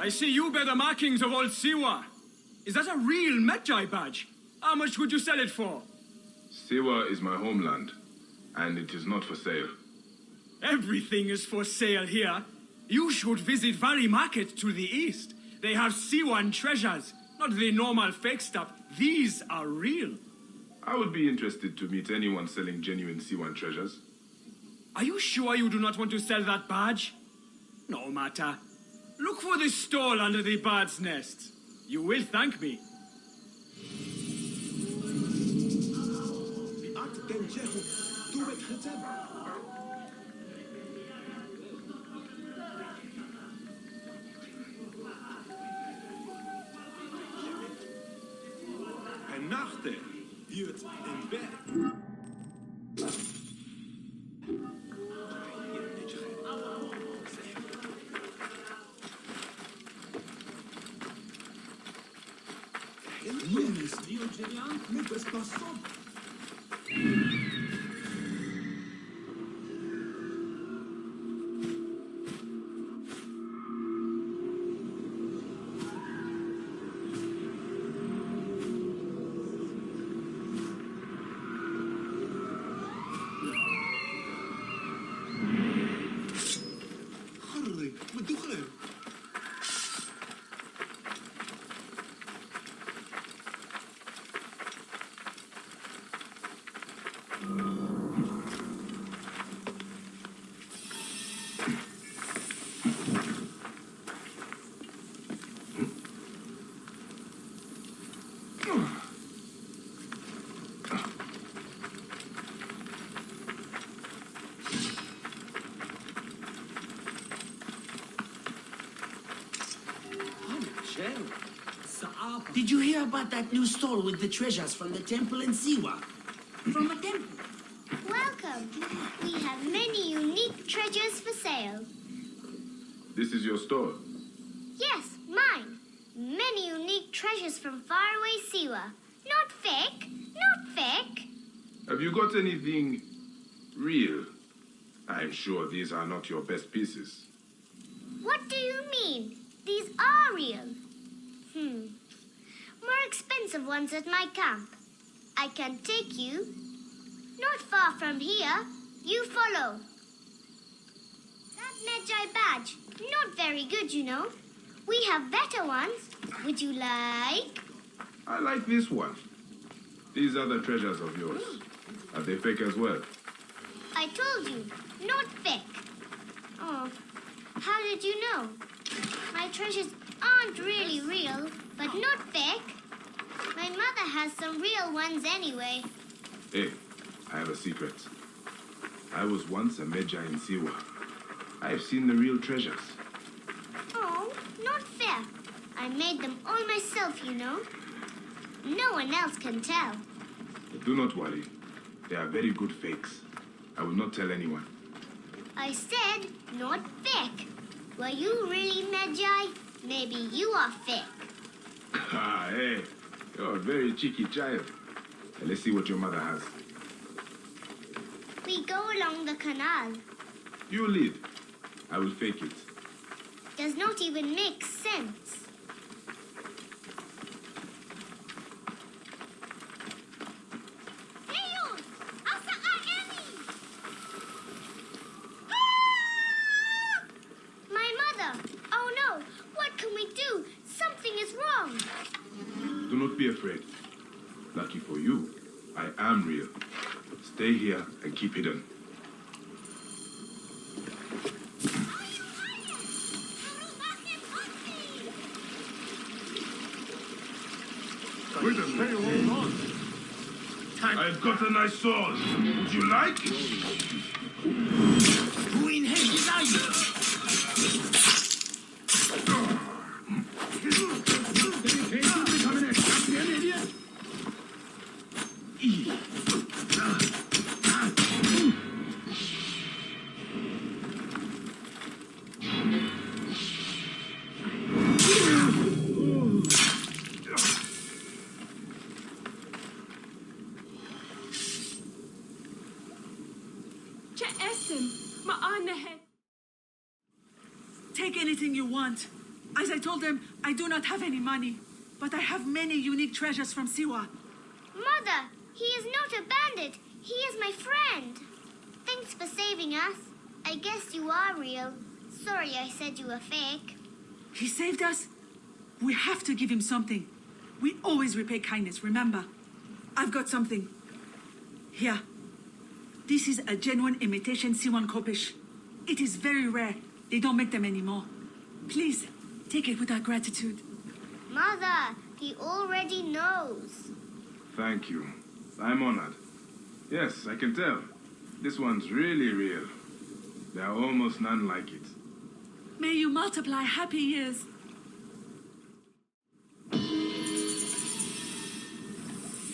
I see you bear the markings of old Siwa. Is that a real Magi badge? How much would you sell it for? Siwa is my homeland, and it is not for sale. Everything is for sale here. You should visit Valley Market to the east. They have Siwan treasures, not the normal fake stuff. These are real. I would be interested to meet anyone selling genuine Siwan treasures. Are you sure you do not want to sell that badge? No matter. Look for the stall under the bird's nest. You will thank me. En nachten duurt in bed. Did you hear about that new stall with the treasures from the temple in Siwa? From a temple? Welcome. We have many unique treasures for sale. This is your store. Yes, mine. Many unique treasures from faraway Siwa. Not fake. Not fake. Have you got anything real? I'm sure these are not your best pieces. What do you mean? These are real. More expensive ones at my camp. I can take you. Not far from here. You follow. That Magi badge, not very good, you know. We have better ones. Would you like? I like this one. These are the treasures of yours. Are they fake as well? I told you, not fake. Oh, how did you know? My treasures aren't really real, but not fake. My mother has some real ones anyway. Hey, I have a secret. I was once a Magi in Siwa. I've seen the real treasures. Oh, not fair. I made them all myself, you know. No one else can tell. Do not worry. They are very good fakes. I will not tell anyone. I said not fake. Were you really Magi? Maybe you are fake. Ah, hey, you're a very cheeky child. Let's see what your mother has. We go along the canal. You lead. I will fake it. Does not even make sense. My mother! Oh no! What can we do? Something is wrong. Do not be afraid. Lucky for you, I am real. Stay here and keep hidden. Wait a minute, hold on. I've got a nice sword. Would you like? Who in hell are you? Take anything you want. As I told them, I do not have any money, but I have many unique treasures from Siwa. Mother, he is not a bandit. He is my friend. Thanks for saving us. I guess you are real. Sorry I said you were fake. He saved us? We have to give him something. We always repay kindness, remember? I've got something. Here. This is a genuine imitation Siwan kopish. It is very rare. They don't make them anymore. Please, take it with our gratitude. Mother, he already knows. Thank you. I'm honored. Yes, I can tell. This one's really real. There are almost none like it. May you multiply happy years.